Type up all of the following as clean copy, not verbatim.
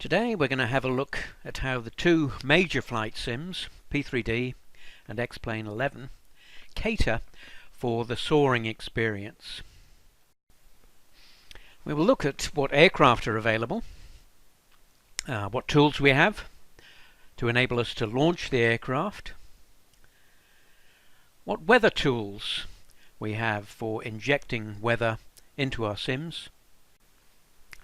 Today we're going to have a look at how the two major flight sims, P3D and X-Plane 11, cater for the soaring experience. We will look at what aircraft are available, what tools we have to enable us to launch the aircraft, what weather tools we have for injecting weather into our sims,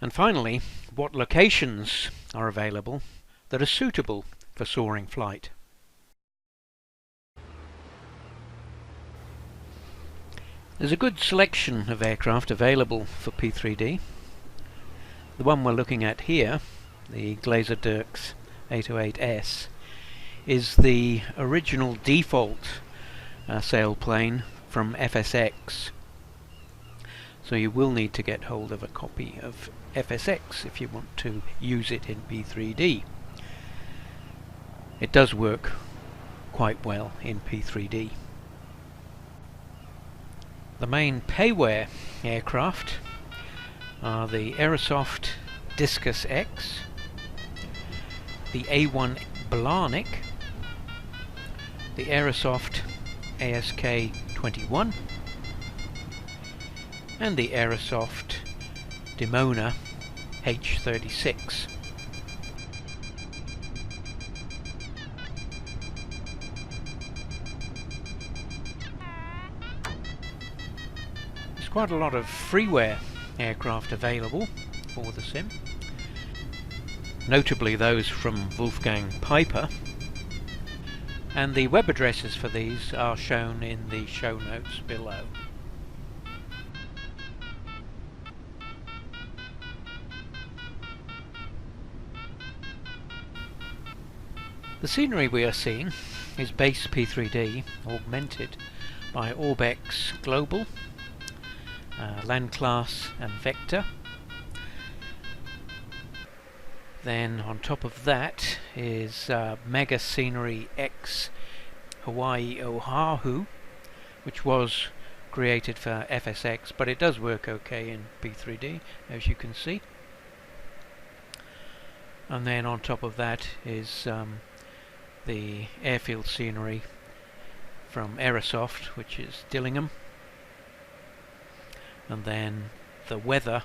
and finally, what locations are available that are suitable for soaring flight. There's a good selection of aircraft available for P3D. The one we're looking at here, the Glazer-Dirks 808S, is the original default sailplane from FSX. So you will need to get hold of a copy of FSX if you want to use it in P3D. It does work quite well in P3D. The main payware aircraft are the Aerosoft Discus X, the A1 Blarnik, the Aerosoft ASK-21, and the Aerosoft Dimona H36. There's quite a lot of freeware aircraft available for the sim, notably those from Wolfgang Piper, and the web addresses for these are shown in the show notes below. The scenery we are seeing is base P3D augmented by Orbex Global, Landclass and Vector. Then on top of that is Mega Scenery X Hawaii Oahu, which was created for FSX, but it does work okay in P3D, as you can see. And then on top of that is the airfield scenery from Aerosoft, which is Dillingham, and then the weather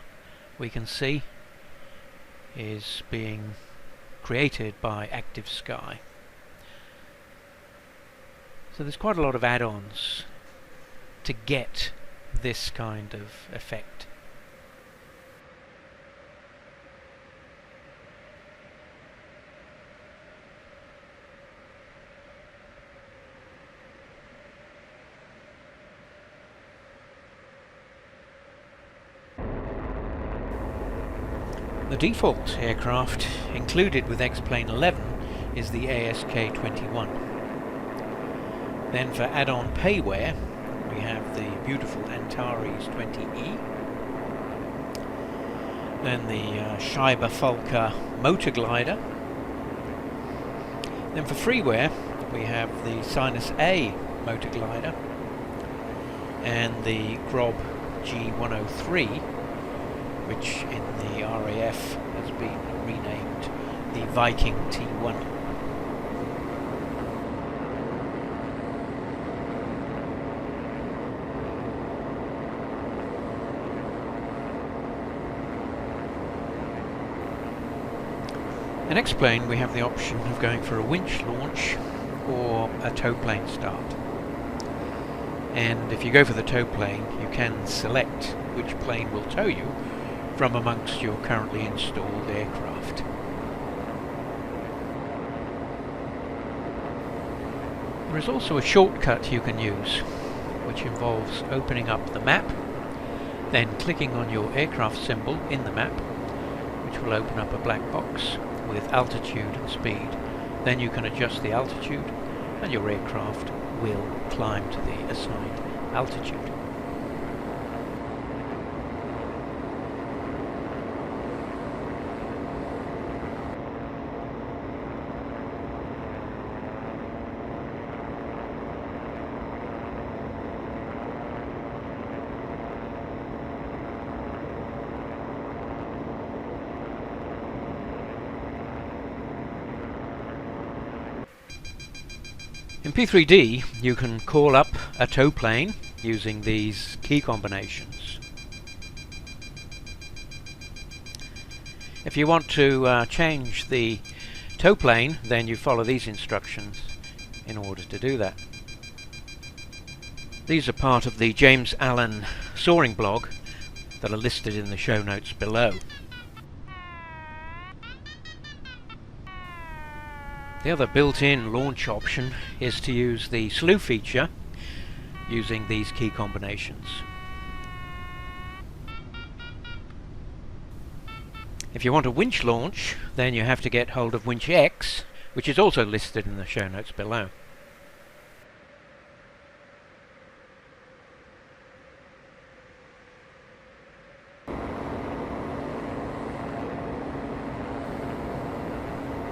we can see is being created by Active Sky. So there's quite a lot of add-ons to get this kind of effect. The default aircraft included with X-Plane 11 is the ASK-21. Then for add-on payware we have the beautiful Antares 20E, then the Scheibe Falker motor glider. Then for freeware we have the Sinus A motor glider and the Grob G103, which in the RAF has been renamed the Viking T1. In X-Plane we have the option of going for a winch launch or a tow plane start. And if you go for the tow plane, you can select which plane will tow you from amongst your currently installed aircraft. There is also a shortcut you can use, which involves opening up the map, then clicking on your aircraft symbol in the map, which will open up a black box with altitude and speed. Then you can adjust the altitude and your aircraft will climb to the assigned altitude. In P3D you can call up a tow plane using these key combinations. If you want to change the tow plane, then you follow these instructions in order to do that. These are part of the James Allen Soaring blog that are listed in the show notes below. The other built-in launch option is to use the slew feature using these key combinations. If you want a winch launch, then you have to get hold of winch X, which is also listed in the show notes below.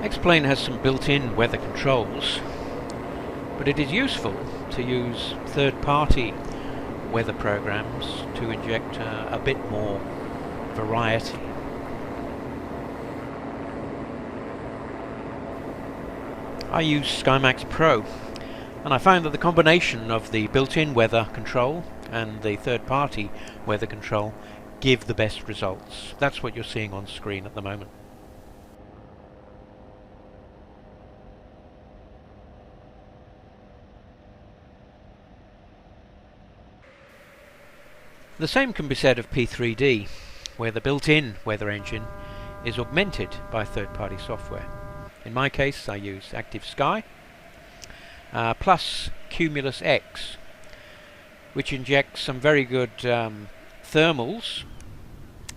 X-Plane has some built-in weather controls, but it is useful to use third-party weather programs to inject a bit more variety. I use SkyMax Pro, and I found that the combination of the built-in weather control and the third-party weather control give the best results. That's what you're seeing on screen at the moment. The same can be said of P3D, where the built-in weather engine is augmented by third-party software. In my case, I use Active Sky plus Cumulus X, which injects some very good thermals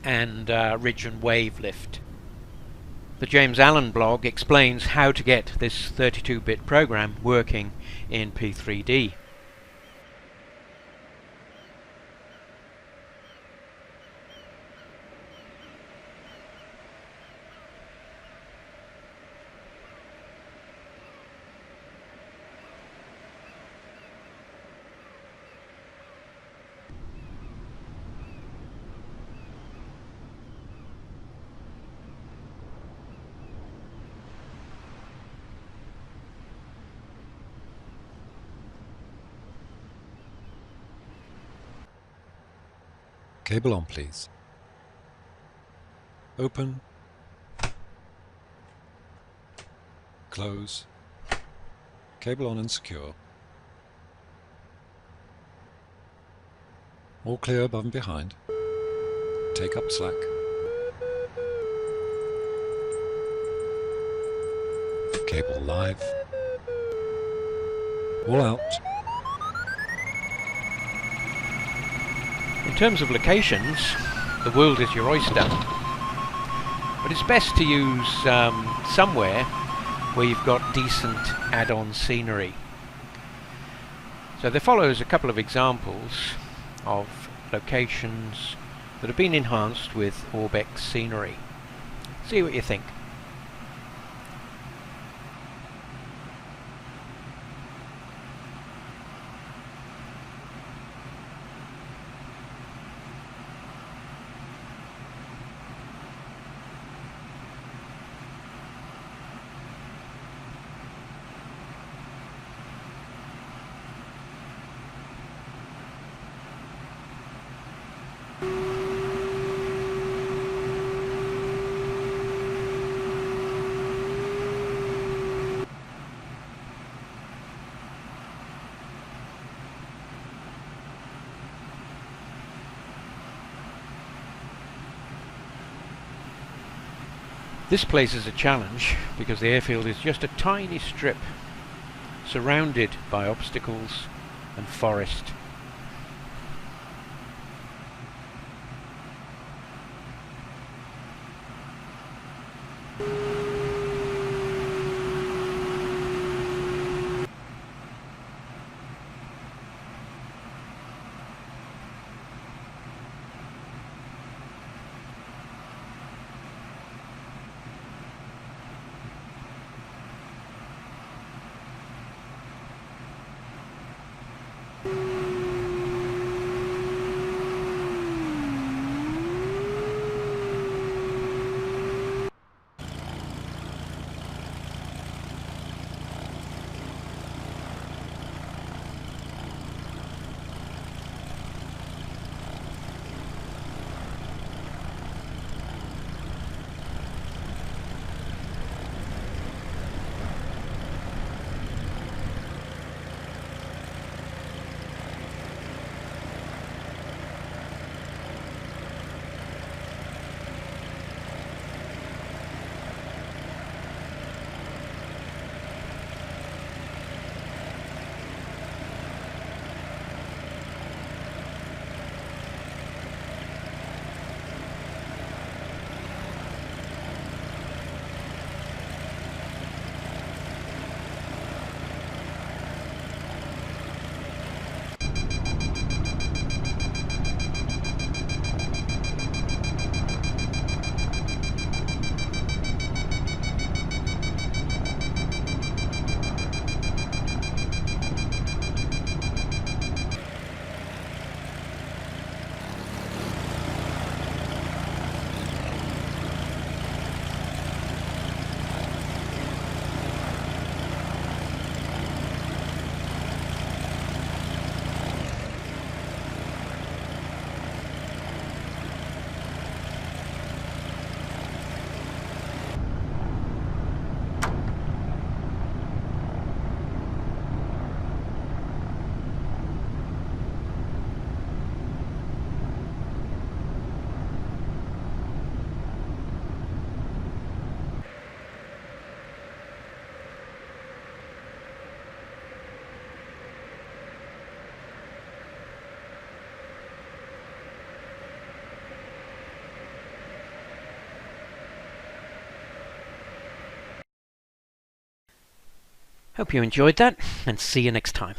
and ridge and wave lift. The James Allen blog explains how to get this 32-bit program working in P3D. Cable on, please. Open. Close. Cable on and secure. All clear above and behind. Take up slack. Cable live. All out. In terms of locations, the world is your oyster, but it's best to use somewhere where you've got decent add-on scenery. So there follows a couple of examples of locations that have been enhanced with Orbex scenery. See what you think. This place is a challenge because the airfield is just a tiny strip surrounded by obstacles and forest. Hope you enjoyed that, and see you next time.